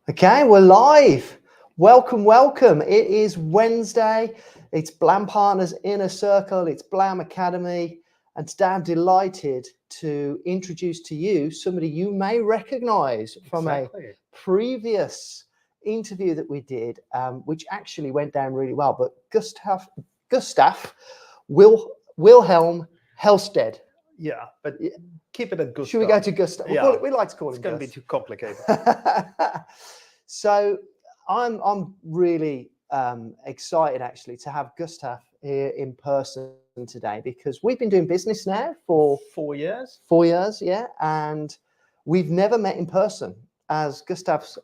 Okay, we're live. Welcome, welcome. It is Wednesday. It's Blam Partners Inner Circle. It's Blam Academy. And today I'm delighted to introduce to you somebody you may recognize from a previous interview that we did, which actually went down really well. But Gustaf-Wilhelm Hellstedt. Yeah, but keep it at Gustaf. Should we go to Gustaf? Yeah. We like to call him. It's going to be too complicated. So I'm really excited actually to have Gustaf here in person today, because we've been doing business now for 4 years. 4 years, yeah, and we've never met in person, as Gustaf's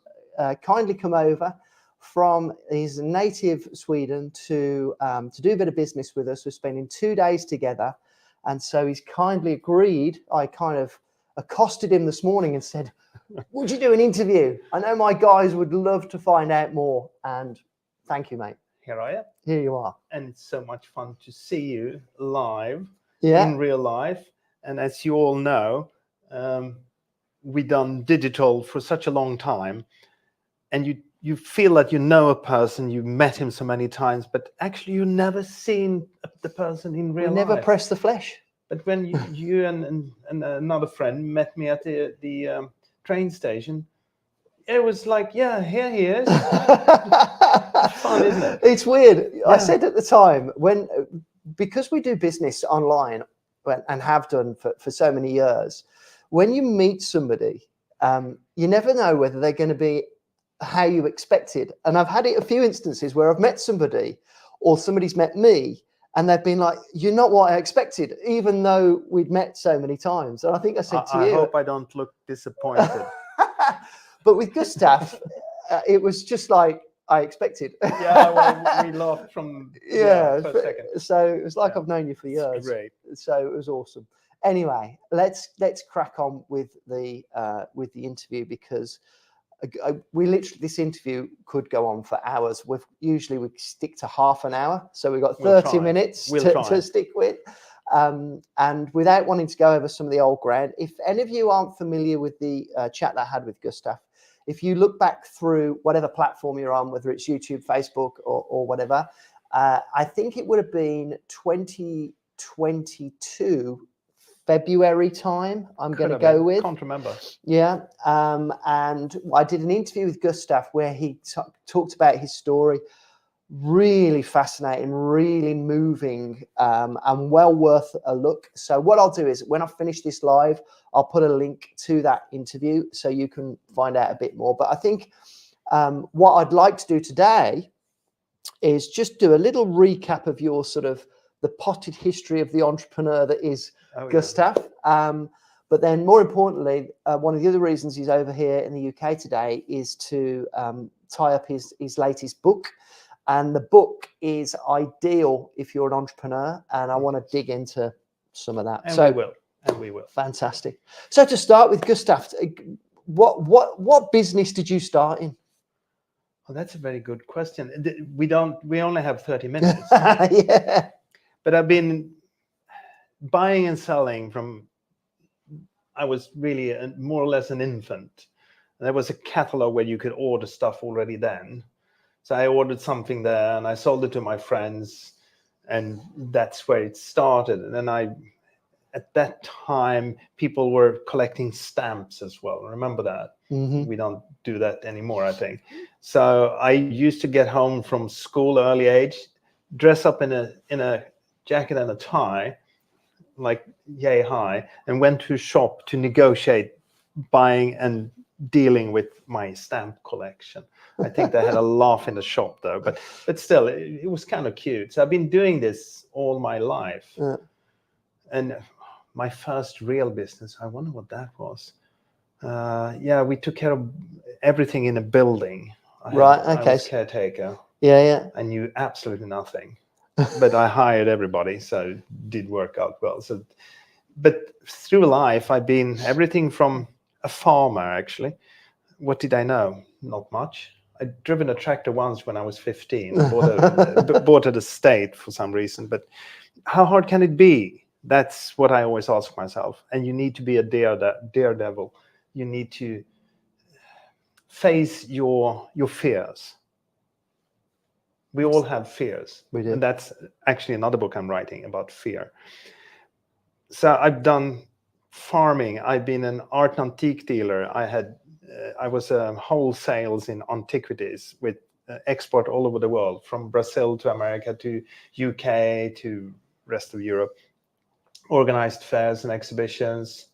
kindly come over from his native Sweden to do a bit of business with us. We're spending 2 days together, and so he's kindly agreed. I kind of accosted him this morning and said, would you do an interview? I know my guys would love to find out more. And thank you, mate. Here I am. Here you are. And it's so much fun to see you live, Yeah. in real life. And as you all know, we've done digital for such a long time. And you feel that you know a person, you've met him so many times, but actually you've never seen the person in real life. Never pressed the flesh. But when you and another friend met me at the train station, it was like, yeah, here he is. It's fun, isn't it? It's weird. Yeah. I said at the time, because we do business online and have done for so many years, when you meet somebody, you never know whether they're going to be how you expected. And I've had it a few instances where I've met somebody or somebody's met me, and they've been like, you're not what I expected, even though we'd met so many times. And I think I said to you, I hope I don't look disappointed. But with Gustaf, it was just like I expected. Yeah, well, we laughed from for a second. So it was like I've known you for years. Great. So it was awesome. Anyway, let's crack on with the interview, because this interview could go on for hours. Usually we stick to half an hour, so we've got 30 minutes to stick with. And without wanting to go over some of the old ground, if any of you aren't familiar with the chat that I had with Gustaf, if you look back through whatever platform you're on, whether it's YouTube, Facebook, or whatever, I think it would have been 2022 February time, I'm going to go with. Can't remember. Yeah. And I did an interview with Gustaf where he talked about his story. Really fascinating, really moving, and well worth a look. So what I'll do is, when I finish this live, I'll put a link to that interview so you can find out a bit more. But I think what I'd like to do today is just do a little recap of your sort of the potted history of the entrepreneur that is Gustaf. But then more importantly, one of the other reasons he's over here in the UK today is to tie up his latest book. And the book is ideal if you're an entrepreneur, and I want to dig into some of that. And we will. Fantastic. So to start with, Gustaf, what business did you start in? Well, that's a very good question. We only have 30 minutes. Yeah. But I've been buying and selling I was really more or less an infant. There was a catalog where you could order stuff already then. So I ordered something there and I sold it to my friends, and that's where it started. And then at that time, people were collecting stamps as well. Remember that? Mm-hmm. We don't do that anymore, I think. So I used to get home from school early age, dress up in a jacket and a tie, like yay high, and went to a shop to negotiate buying and dealing with my stamp collection. I think they had a laugh in the shop though, but still, it was kind of cute. So I've been doing this all my life. Yeah. And my first real business, I wonder what that was. We took care of everything in a building. I was caretaker. Yeah. I knew absolutely nothing, but I hired everybody, so it did work out well. But through life, I've been everything from a farmer, actually. What did I know? Not much. I'd driven a tractor once when I was 15. Bought an estate for some reason. But how hard can it be? That's what I always ask myself. And you need to be a daredevil. You need to face your fears. We all have fears. We do. And that's actually another book I'm writing about fear. So I've done farming. I've been an art antique dealer. I was wholesales in antiquities with export all over the world, from Brazil to America to UK to rest of Europe. Organized fairs and exhibitions.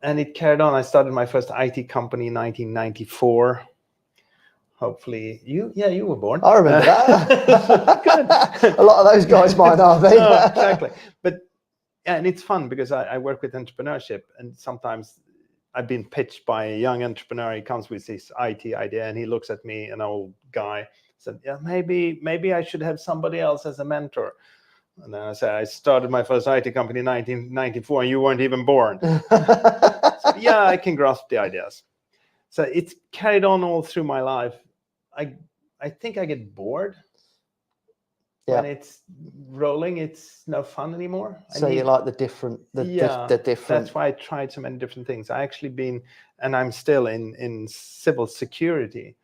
And it carried on. I started my first IT company in 1994. Hopefully you were born. I remember that. A lot of those guys might not be. No, exactly. But yeah, and it's fun because I work with entrepreneurship, and sometimes I've been pitched by a young entrepreneur. He comes with this IT idea, and he looks at me, an old guy, said, "Yeah, maybe I should have somebody else as a mentor." And then I said, "I started my first IT company in 1994, and you weren't even born." So, yeah, I can grasp the ideas. So it's carried on all through my life. I think I get bored. Yeah. When it's rolling, it's no fun anymore. So you like the different. That's why I tried so many different things. I actually and I'm still in civil security.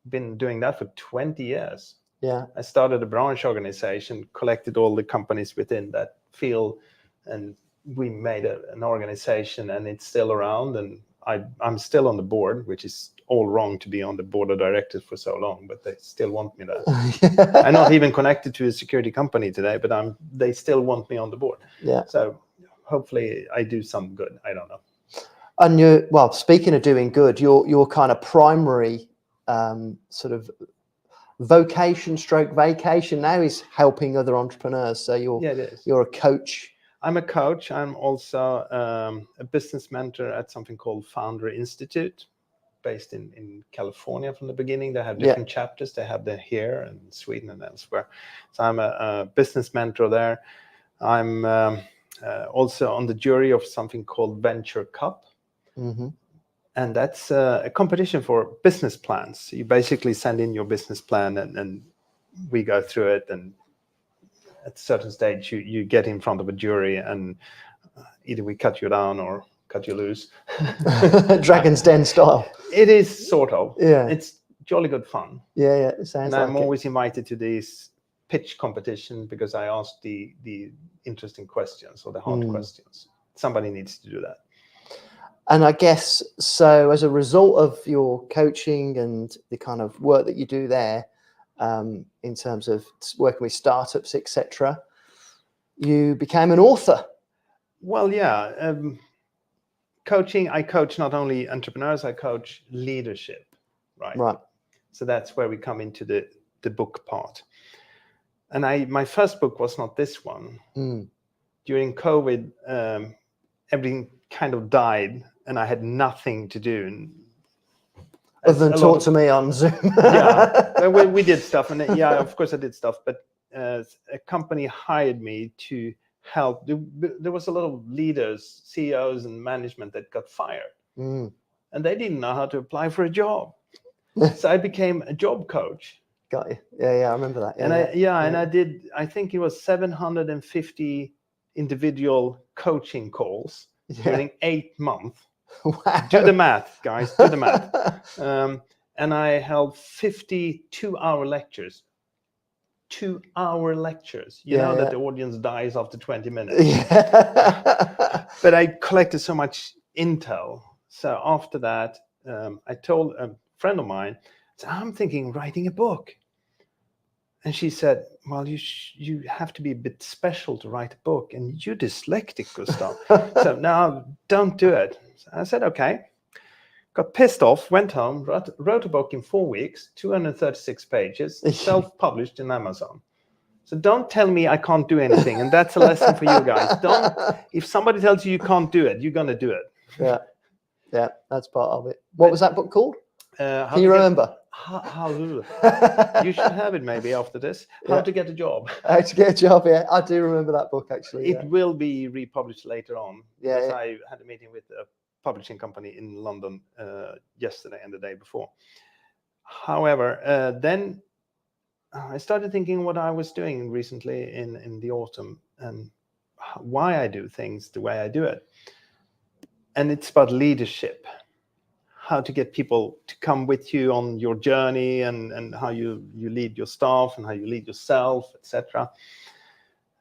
Been doing that for 20 years. Yeah. I started a branch organization, collected all the companies within that field, and we made an organization, and it's still around. And I'm still on the board, which is all wrong to be on the board of directors for so long, but they still want me there. I'm not even connected to a security company today, but they still want me on the board. Yeah. So hopefully I do some good. I don't know. And speaking of doing good, your kind of primary sort of vacation now is helping other entrepreneurs. So you're a coach. I'm a coach. I'm also a business mentor at something called Founder Institute, based in California from the beginning. They have different chapters. They have them here in Sweden and elsewhere. So I'm a business mentor there. I'm also on the jury of something called Venture Cup. Mm-hmm. And that's a competition for business plans. You basically send in your business plan, and we go through it. And at a certain stage, you get in front of a jury, and either we cut you down or cut you loose. Dragon's Den style. It is sort of. Yeah. It's jolly good fun. Yeah. It sounds and like I'm always invited to these pitch competition because I ask the interesting questions or the hard questions. Somebody needs to do that. And I guess so, as a result of your coaching and the kind of work that you do there, in terms of working with startups, etc., you became an author. Well, yeah. Coaching, I coach not only entrepreneurs, I coach leadership, right? So that's where we come into the book part. And my first book was not this one. During COVID, everything kind of died, and I had nothing to do. Other than talk to me on Zoom. Yeah, we did stuff, and of course I did stuff, but a company hired me to help. There was a lot of leaders, CEOs and management that got fired, and they didn't know how to apply for a job. So I became a job coach. Got you. Yeah, I remember that. And I did, I think it was 750 individual coaching calls during 8 months. Wow. Do the math, guys. Do the math. And I held 50 2-hour lectures. 2-hour lectures. You know that the audience dies after 20 minutes. Yeah. But I collected so much intel. So after that, I told a friend of mine, I'm thinking writing a book. And she said, well, you have to be a bit special to write a book. And you're dyslexic, Gustav. So now don't do it. So I said, okay. Got pissed off, went home, wrote a book in 4 weeks, 236 pages, self-published in Amazon. So don't tell me I can't do anything. And that's a lesson for you guys. If somebody tells you can't do it, you're going to do it. Yeah, that's part of it. What was that book called? Can you remember? You should have it maybe after this. How to get a job. How to get a job, yeah. I do remember that book, actually. It will be republished later on. Yeah. I had a meeting with a publishing company in London yesterday and the day before. However, then I started thinking what I was doing recently in the autumn and why I do things the way I do it. And it's about leadership. how to get people to come with you on your journey, and how you lead your staff and how you lead yourself, etc.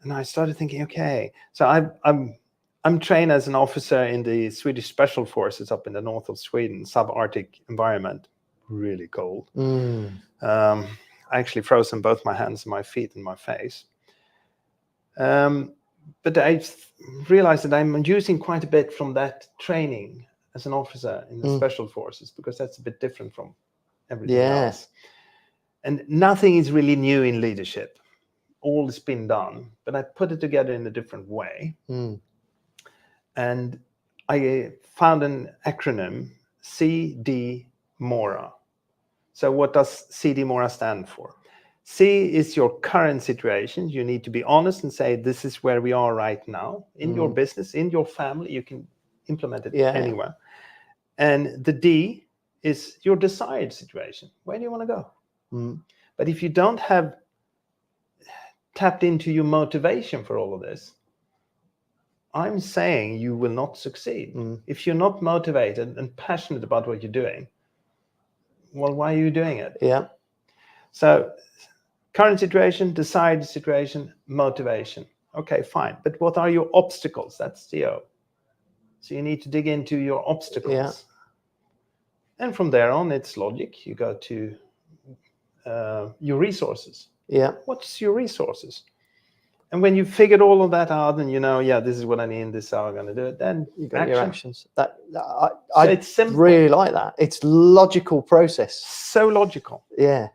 And I started thinking, okay, so I'm trained as an officer in the Swedish Special Forces up in the north of Sweden, subarctic environment, really cold. I actually frozen both my hands and my feet and my face. But I realized that I'm using quite a bit from that training as an officer in the Special Forces, because that's a bit different from everything else. And nothing is really new in leadership. All has been done, but I put it together in a different way. And I found an acronym, CD-MORA. So what does CD-MORA stand for? C is your current situation. You need to be honest and say, this is where we are right now in your business, in your family. You can implement it anywhere. And the D is your desired situation. Where do you want to go? But if you don't have tapped into your motivation for all of this, I'm saying you will not succeed. If you're not motivated and passionate about what you're doing, well, why are you doing it? So current situation, desired situation, motivation. Okay, fine. But what are your obstacles? That's the O. So you need to dig into your obstacles. And from there on, it's logic. You go to your resources. What's your resources? And when you figured all of that out, and this is what I need, this is how I'm going to do it, then you got your actions. It's simple. Really like that. It's logical process. So logical.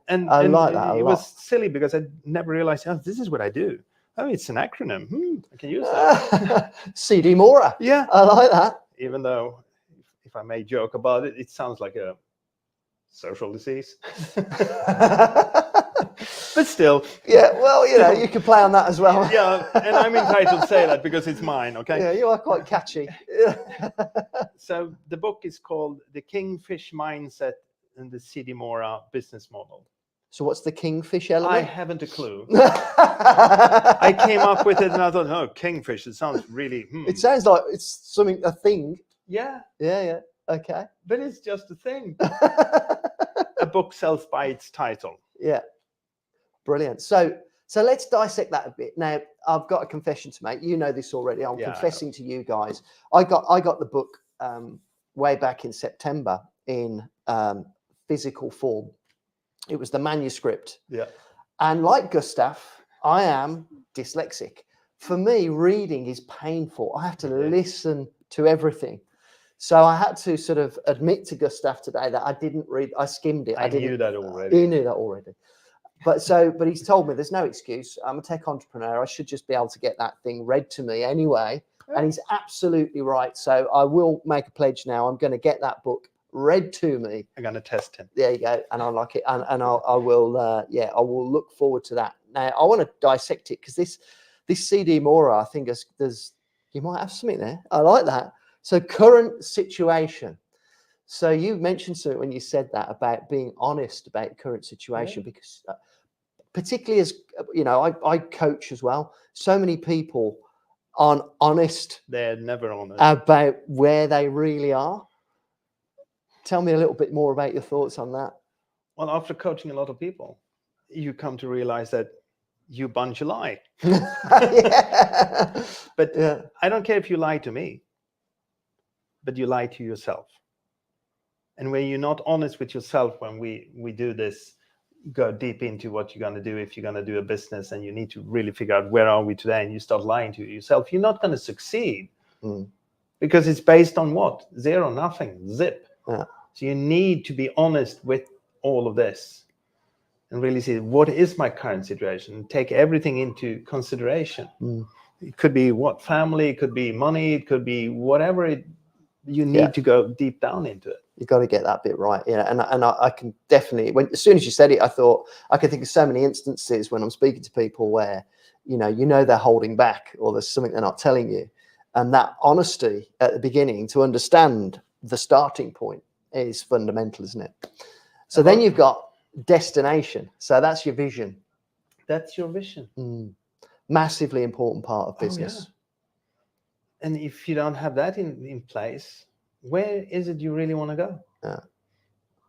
And I like that a lot. It was silly because I never realized, this is what I do. Oh, it's an acronym. I can use that. CD-MORA. I like that. Even though, if I may joke about it, it sounds like a social disease. But still. Well, you can play on that as well. And I'm entitled to say that because it's mine, okay? You are quite catchy. So the book is called The Kingfish Mindset and the CD-MORA Business Model. So what's the kingfish element? I haven't a clue. I came up with it and I thought, kingfish, it sounds really... It sounds like it's something, a thing. Yeah. Okay. But it's just a thing. A book sells by its title. Brilliant. So let's dissect that a bit. Now, I've got a confession to make. You know this already. I'm confessing to you guys. I got the book way back in September in physical form. It was the manuscript. And like Gustaf, I am dyslexic. For me, reading is painful. I have to listen to everything. So I had to sort of admit to Gustaf today that I didn't read. I skimmed it. I knew that already. He knew that already. But he's told me there's no excuse. I'm a tech entrepreneur. I should just be able to get that thing read to me anyway. And he's absolutely right. So I will make a pledge now. I'm going to get that book read to me. I'm going to test him. There you go. And I like it. And I will I will look forward to that. Now I want to dissect it because this CD-MORA, I think there's you might have something there. I like that. So current situation. So you mentioned something when you said that about being honest about current situation, because particularly as I coach as well. So many people aren't honest. They're never honest about where they really are. Tell me a little bit more about your thoughts on that. Well, after coaching a lot of people, you come to realize that you bunch a lie. But I don't care if you lie to me, but you lie to yourself. And when you're not honest with yourself, when we do this, go deep into what you're going to do, if you're going to do a business and you need to really figure out where are we today, and you start lying to yourself, you're not going to succeed. Because it's based on what? Zero, nothing, zip. So you need to be honest with all of this and really see what is my current situation and take everything into consideration. It could be what family, it could be money, it could be whatever you need to go deep down into it. You got to get that bit right. And I can definitely, as soon as you said it, I thought I could think of so many instances when I'm speaking to people where, they're holding back or there's something they're not telling you. And that honesty at the beginning to understand the starting point is fundamental, isn't it? So then you've got destination. So that's your vision. That's your vision. Massively important part of business. And if you don't have that in place, where is it you really want to go? Yeah.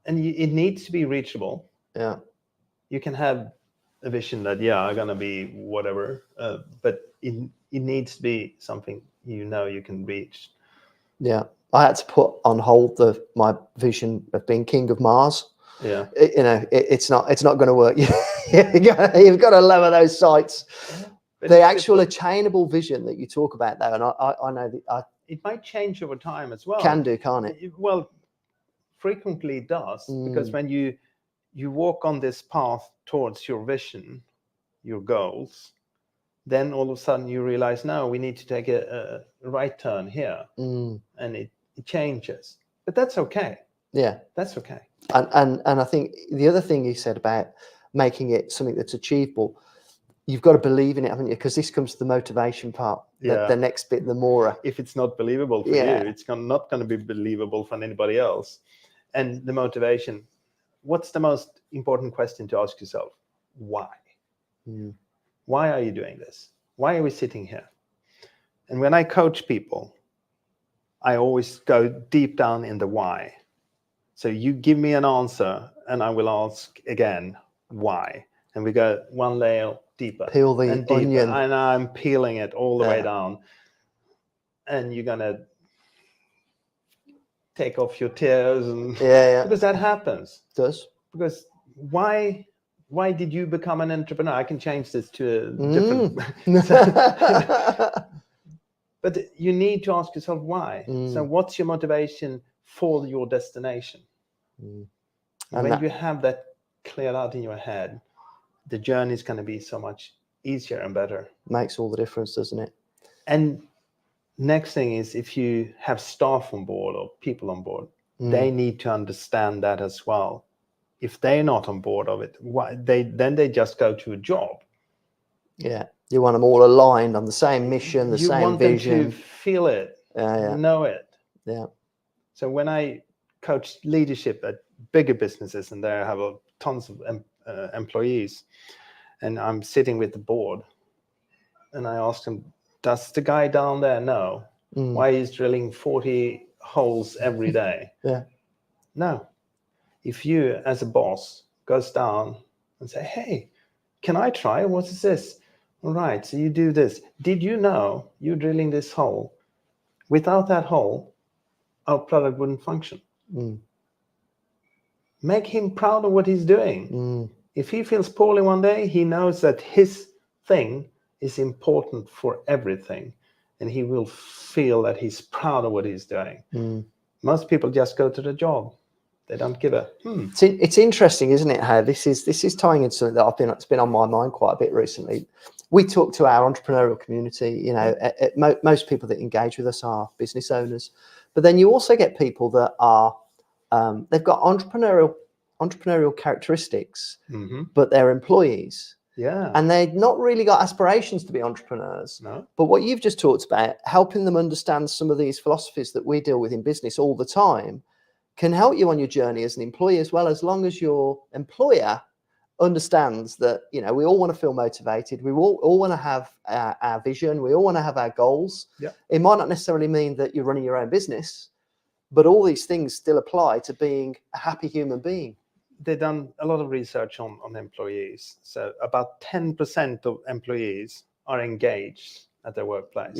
And it needs to be reachable. Yeah. You can have a vision that, I'm going to be whatever, but it needs to be something you can reach. Yeah. I had to put on hold my vision of being king of Mars. Yeah. It's not going to work. You've got to lower those sights. Yeah, the actual attainable vision that you talk about though, and I know that it might change over time as well. Can do, can't it? Well, frequently it does, because when you walk on this path towards your vision, your goals, then all of a sudden you realize, no, we need to take a right turn here, and it changes. But that's okay. Yeah, that's okay. And I think the other thing you said about making it something that's achievable, you've got to believe in it, haven't you? Because this comes to the motivation part. The next bit, the more. If it's not believable for you, it's not going to be believable for anybody else. And the motivation, what's the most important question to ask yourself? Why? Why are you doing this? Why are we sitting here? And when I coach people, I always go deep down in the why. So you give me an answer and I will ask again, why? And we go one layer deeper. Peel the and deeper, onion. and I'm peeling it all the way down. And you're going to take off your tears. And because that happens. It does. Because why did you become an entrepreneur? I can change this to a different... But you need to ask yourself why. So what's your motivation for your destination? And when you have that cleared out in your head, the journey is going to be so much easier and better. Makes all the difference, doesn't it? And next thing is, if you have staff on board or people on board, they need to understand that as well. If they're not on board of it, then they just go to a job. Yeah, you want them all aligned on the same mission, the same vision. You want them to feel it, know it. Yeah. So when I coach leadership at bigger businesses, and there I have tons of employees, and I'm sitting with the board, and I ask them, does the guy down there know why he's drilling 40 holes every day? No. If you, as a boss, goes down and say, hey, can I try? What is this? All right, so you do this. Did you know you're drilling this hole? Without that hole, our product wouldn't function. Make him proud of what he's doing. If he feels poorly one day, he knows that his thing is important for everything, and he will feel that he's proud of what he's doing. Most people just go to the job. They don't give a It's interesting, isn't it, how this is tying into something that it's been on my mind quite a bit recently. We talk to our entrepreneurial community, most people that engage with us are business owners, but then you also get people that are they've got entrepreneurial characteristics, but they're employees. And they've not really got aspirations to be entrepreneurs. No. But what you've just talked about, helping them understand some of these philosophies that we deal with in business all the time, can help you on your journey as an employee as well, as long as your employer understands that, we all want to feel motivated. We all want to have our vision. We all want to have our goals. It might not necessarily mean that you're running your own business, but all these things still apply to being a happy human being. They've done a lot of research on employees. So about 10% of employees are engaged at their workplace.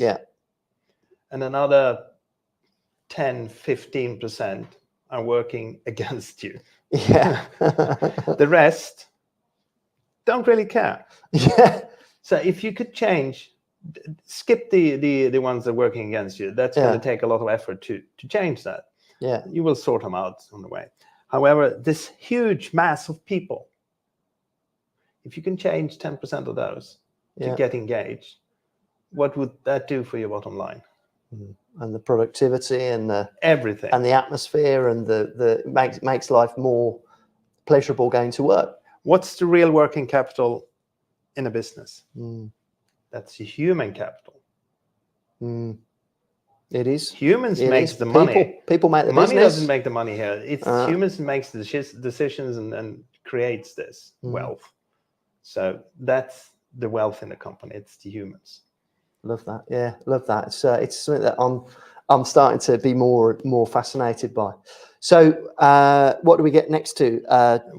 And another 10-15% are working against you. The rest don't really care. So if you could skip the ones that are working against you, that's going to take a lot of effort to change that. You will sort them out on the way. However, this huge mass of people, if you can change 10% of those to get engaged, what would that do for your bottom line? And the productivity and everything, and the atmosphere, and the makes life more pleasurable going to work. What's the real working capital in a business? That's the human capital. It is. Humans makes the money. People make the money business. Doesn't make the money here. It's humans makes the decisions and creates this wealth. So that's the wealth in the company. It's the humans. Love that. Yeah, love that. It's something that I'm starting to be more fascinated by. So what do we get next to?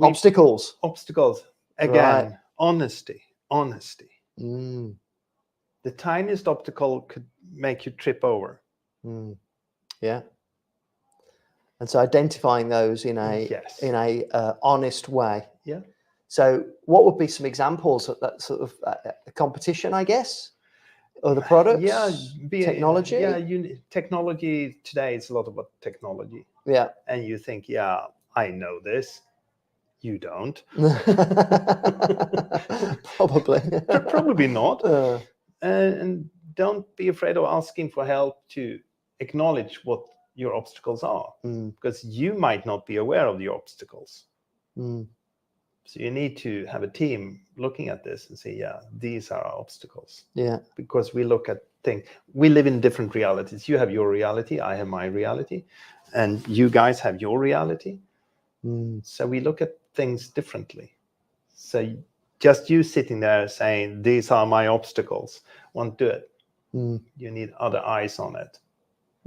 Obstacles. Obstacles. Again, Right. honesty. Mm, The tiniest obstacle could make you trip over. yeah. And so identifying those in a Yes. honest way. Yeah. So what would be some examples of that sort of competition, I guess, or the products? Yeah, technology. Yeah, technology today is a lot about technology. Yeah. And you think, yeah, I know this. You don't. Probably. Probably not. And don't be afraid of asking for help to acknowledge what your obstacles are, because you might not be aware of the obstacles. So you need to have a team looking at this and say, yeah, these are our obstacles. Yeah. Because we look at things, we live in different realities. You have your reality, I have my reality, and you guys have your reality. So we look at things differently. So just you sitting there saying, these are my obstacles, won't do it. You need other eyes on it.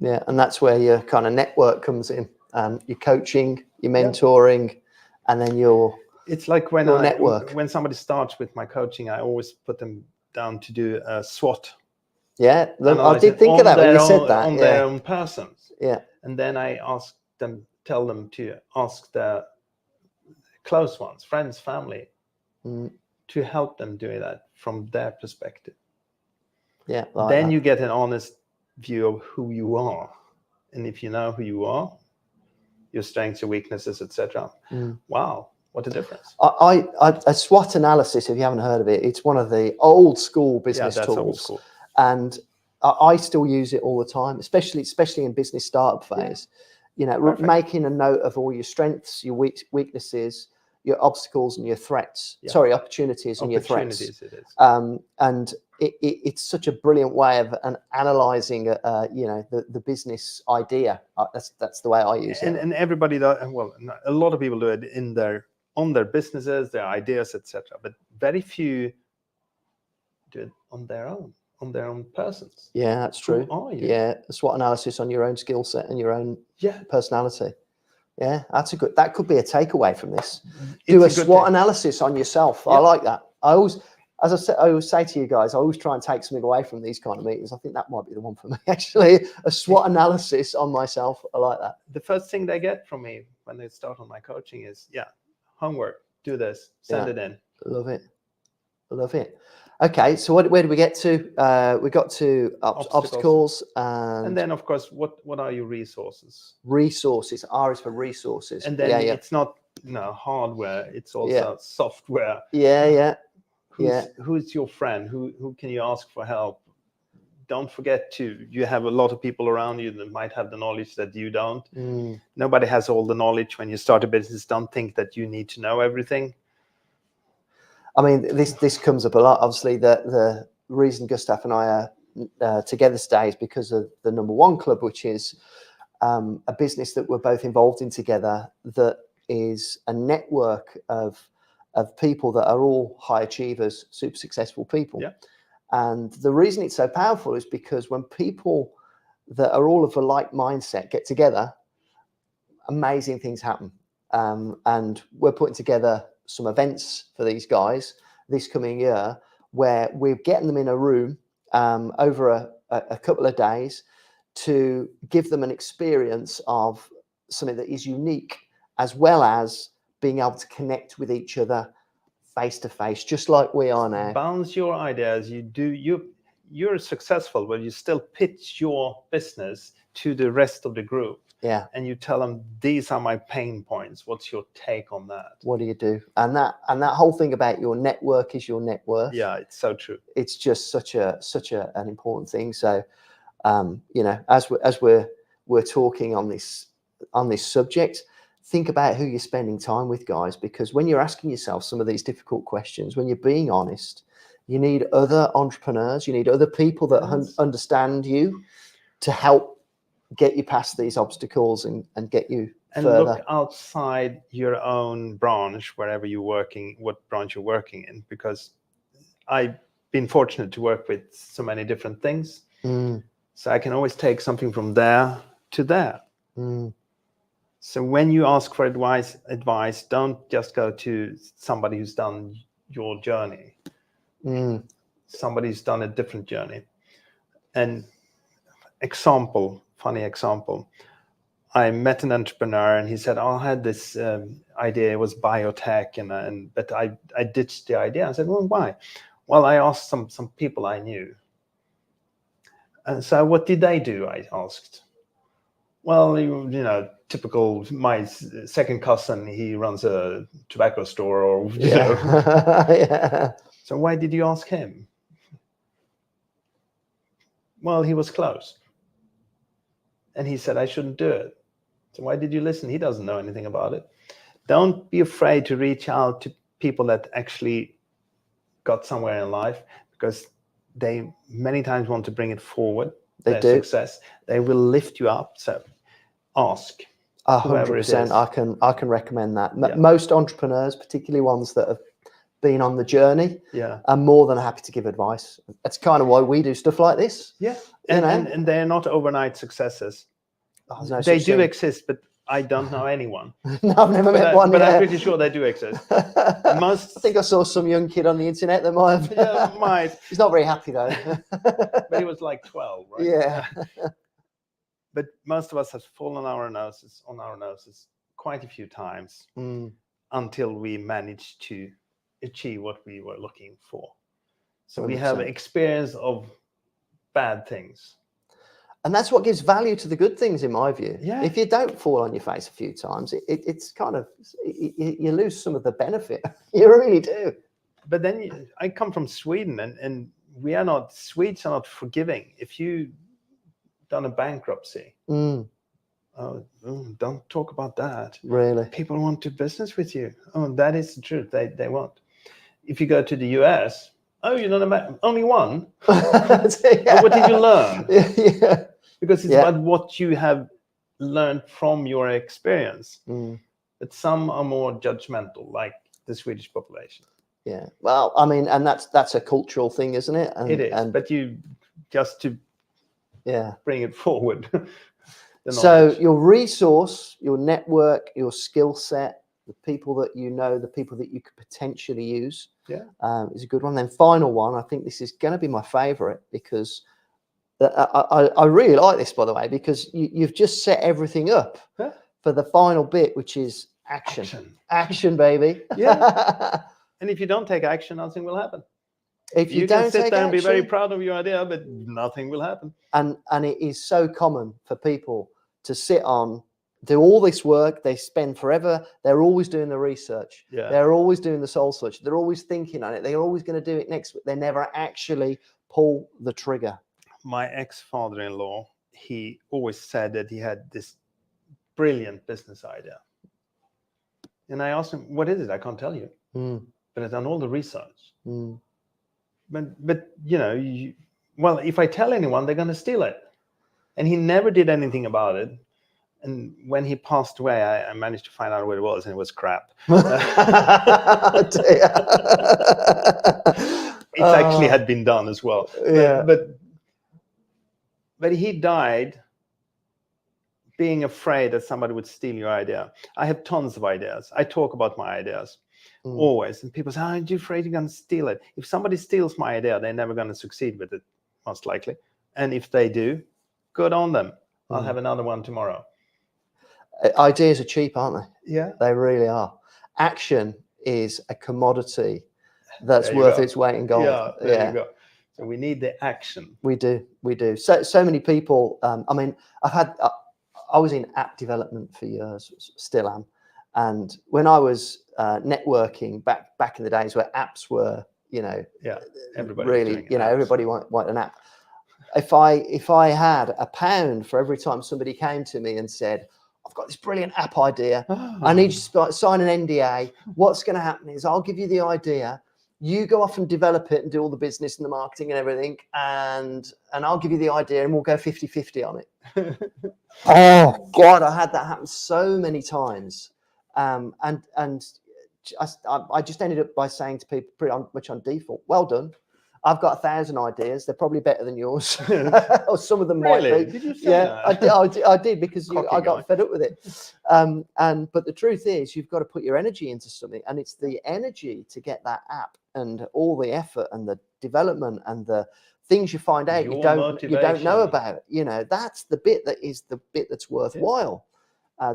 Yeah, and that's where your kind of network comes in. Your coaching, your mentoring, and then your it's like when network. When somebody starts with my coaching, I always put them down to do a SWOT. Yeah, I did think of that when you said that. On their own persons. Yeah. And then I tell them to ask their close ones, friends, family, to help them do that from their perspective. Yeah. Then you get an honest view of who you are. And if you know who you are, your strengths, your weaknesses, etc. Wow, what a difference. A SWOT analysis, if you haven't heard of it, it's one of the old school business tools. Old school. And I still use it all the time, especially in business startup phase. You know, making a note of all your strengths, your weaknesses, your obstacles and your threats. Sorry, opportunities and your threats. It is. And it's such a brilliant way of analyzing, the business idea. That's the way I use it. And everybody does. Well, a lot of people do it on their businesses, their ideas, etc. But very few do it on their own persons. Yeah, that's true. Who are you? Yeah, a SWOT analysis on your own skill set and your own personality. Yeah, that could be a takeaway from this. Do a SWOT analysis on yourself. I like that. I always say to you guys, I always try and take something away from these kind of meetings. I think that might be the one for me, actually. A SWOT analysis on myself. I like that. The first thing they get from me when they start on my coaching is, homework, do this, send it in. Love it. Okay, so where do we get to? We got to obstacles and then, of course, what are your resources? Resources. R is for resources. And then it's not hardware; it's also software. Who's your friend? Who can you ask for help? Don't forget you have a lot of people around you that might have the knowledge that you don't. Nobody has all the knowledge when you start a business. Don't think that you need to know everything. I mean, this comes up a lot. Obviously, the reason Gustaf and I are together today is because of the Number One Club, which is a business that we're both involved in together. That is a network of people that are all high achievers, super successful people. Yeah. And the reason it's so powerful is because when people that are all of a like mindset get together, amazing things happen. And we're putting together some events for these guys this coming year where we're getting them in a room over a couple of days to give them an experience of something that is unique, as well as being able to connect with each other face to face, just like we are now. Bounce your ideas. You're successful, but you still pitch your business to the rest of the group. Yeah. And you tell them, these are my pain points. What's your take on that? What do you do? And that whole thing about your network is your net worth. Yeah, it's so true. It's just such an important thing. So, as we're talking on this subject, think about who you're spending time with, guys, because when you're asking yourself some of these difficult questions, when you're being honest, you need other entrepreneurs, you need other people that understand you to help get you past these obstacles and get you further. Look outside your own branch, wherever you're working, what branch you're working in, because I've been fortunate to work with so many different things. So I can always take something from there to there. So when you ask for advice, don't just go to somebody who's done your journey. Somebody who's done a different journey. And funny example, I met an entrepreneur and he said, I had this idea, it was biotech, but I ditched the idea. I said, well, why? Well, I asked some people I knew. And so what did they do? I asked. Well, typical, my second cousin, he runs a tobacco store or, you know. Yeah. So why did you ask him? Well, he was close. And he said, I shouldn't do it. So why did you listen? He doesn't know anything about it. Don't be afraid to reach out to people that actually got somewhere in life, because they many times want to bring it forward. They do. Success. They will lift you up. So ask. 100%. I can recommend that. Most entrepreneurs, particularly ones that have been on the journey, are more than happy to give advice. That's kind of why we do stuff like this. Yeah. And they're not overnight successes. No, they do exist, but I don't know anyone. No, I've never met one. But I'm pretty sure they do exist. I think I saw some young kid on the internet that might have. Yeah, might. He's not very happy though. But he was like 12, right? Yeah. But most of us have fallen on our noses quite a few times until we managed to achieve what we were looking for. So 100%. We have experience of bad things. And that's what gives value to the good things, in my view. Yeah. If you don't fall on your face a few times, it's kind of, you lose some of the benefit. You really do. But then I come from Sweden, and Swedes are not forgiving. If you done a bankruptcy, don't talk about that. Really? People want to do business with you. Oh, that is the truth. They won't. If you go to the US, you know, only one. Yeah. What did you learn? Yeah. Because it's about what you have learned from your experience. But some are more judgmental, like the Swedish population. Yeah. Well, I mean, and that's a cultural thing, isn't it? And, it is. But you just to bring it forward. So your resource, your network, your skill set, the people that you know, the people that you could potentially use, is a good one. Then final one, I think this is going to be my favorite, because I really like this, by the way, because you've just set everything up for the final bit, which is action, baby. Yeah. And if you don't take action, nothing will happen. If you can don't sit take there and be action, very proud of your idea, but nothing will happen. And it is so common for people to sit on, do all this work, they spend forever, they're always doing the research, they're always doing the soul search, they're always thinking on it, they're always going to do it next week, they never actually pull the trigger. My ex-father-in-law, he always said that he had this brilliant business idea. And I asked him, what is it? I can't tell you. But I've done all the research. But you know, well, if I tell anyone, they're going to steal it. And he never did anything about it. And when he passed away, I managed to find out what it was, and it was crap. It actually had been done as well. Yeah. But he died being afraid that somebody would steal your idea. I have tons of ideas. I talk about my ideas always. And people say, aren't you afraid you're going to steal it? If somebody steals my idea, they're never going to succeed with it, most likely. And if they do, good on them. I'll have another one tomorrow. Ideas are cheap, aren't they? Yeah. They really are. Action is a commodity that's worth its weight in gold. Yeah, there you go. So we need the action. We do. So many people. I mean, I was in app development for years, still am. And when I was networking back in the days where apps were, you know, everybody really, you know, everybody wanted an app. If I had £1 for every time somebody came to me and said, I've got this brilliant app idea, I need you to sign an NDA. What's going to happen is I'll give you the idea. You go off and develop it and do all the business and the marketing and everything. And I'll give you the idea and we'll go 50-50 on it. Oh God, I had that happen so many times. And I just ended up by saying to people pretty much on default, well done. I've got 1,000 ideas. They're probably better than yours, or some of them Really? might be. Did you say Yeah, that? I did because Cocky I got guy. fed up with it. But the truth is, you've got to put your energy into something, and it's the energy to get that app and all the effort and the development and the things you find out Your you don't know motivation. about. You know, that's the bit that is the bit that's worthwhile.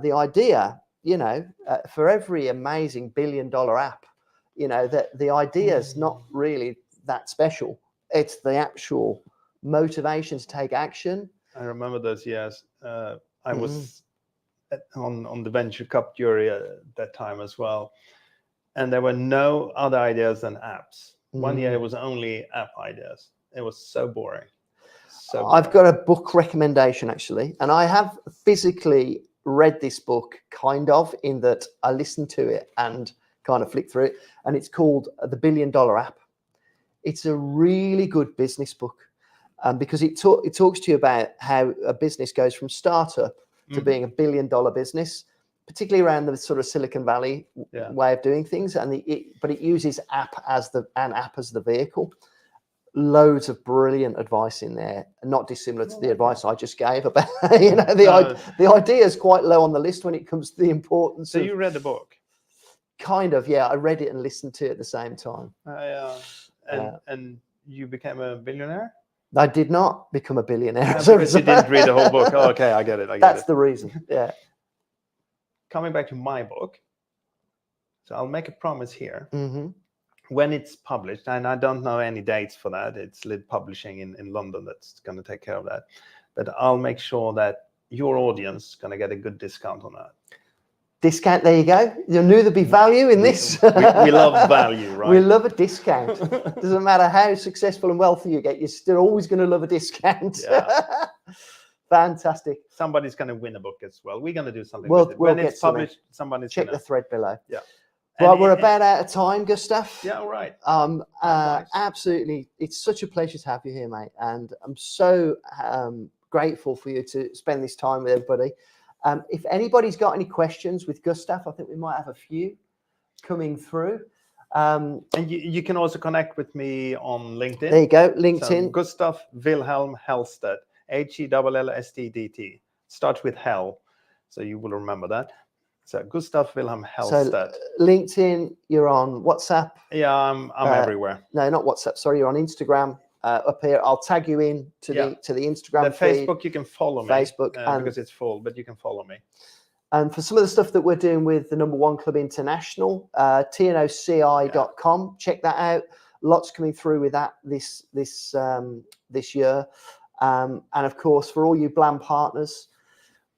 The idea, you know, for every amazing $1 billion app, you know, that the idea is not really that special. It's the actual motivation to take action. I remember those years. I was on the Venture Cup jury at that time as well, and there were no other ideas than apps. One year it was only app ideas. It was so boring. I've got a book recommendation actually, and I have physically read this book, kind of, in that I listened to it and kind of flicked through it, and it's called The $1 Billion App. It's a really good business book, because it talks to you about how a business goes from startup to being $1 billion business, particularly around the sort of Silicon Valley way of doing things, but it uses an app as the vehicle. Loads of brilliant advice in there, not dissimilar to the advice I just gave about, you know, the idea is quite low on the list when it comes to the importance. So you read the book? Kind of, yeah. I read it and listened to it at the same time. And you became a billionaire? I did not become a billionaire. Because you didn't read the whole book. Oh, okay, I get it. That's the reason. Yeah. Coming back to my book, so I'll make a promise here. Mm-hmm. When it's published, and I don't know any dates for that, it's Lid Publishing in London that's going to take care of that, but I'll make sure that your audience is going to get a good discount on that. Discount, there you go. You knew there'd be value in this. We love value, right? We love a discount. Doesn't matter how successful and wealthy you get, you're still always going to love a discount. Yeah. Fantastic. Somebody's going to win a book as well. We're going to do something We'll with it. When get it's published, somebody's check gonna... the thread below. Yeah. Well, we're about out of time, Gustaf. Yeah, all right. Nice. Absolutely. It's such a pleasure to have you here, mate. And I'm so grateful for you to spend this time with everybody. If anybody's got any questions with Gustaf, I think we might have a few coming through. And you can also connect with me on LinkedIn. There you go, LinkedIn. So Gustaf-Wilhelm Hellstedt, Hellstdt. Starts with Hell, so you will remember that. So Gustaf-Wilhelm Hellstedt. So LinkedIn, you're on WhatsApp. Yeah, I'm everywhere. No, not WhatsApp. Sorry, you're on Instagram. Up here, I'll tag you in to the Instagram. The Facebook, you can follow me. Facebook, because it's full, but you can follow me. And for some of the stuff that we're doing with the Number One Club International, tnoci.com. Check that out. Lots coming through with that this year. And of course, for all you Blam partners,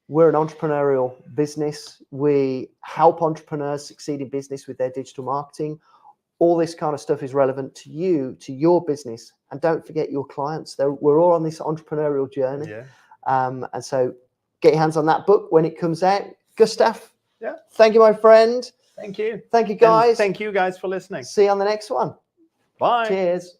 we're an entrepreneurial business. We help entrepreneurs succeed in business with their digital marketing. All this kind of stuff is relevant to you, to your business. And don't forget your clients. We're all on this entrepreneurial journey. Yeah. And so get your hands on that book when it comes out. Gustaf, thank you, my friend. Thank you. Thank you, guys. And thank you guys for listening. See you on the next one. Bye. Cheers.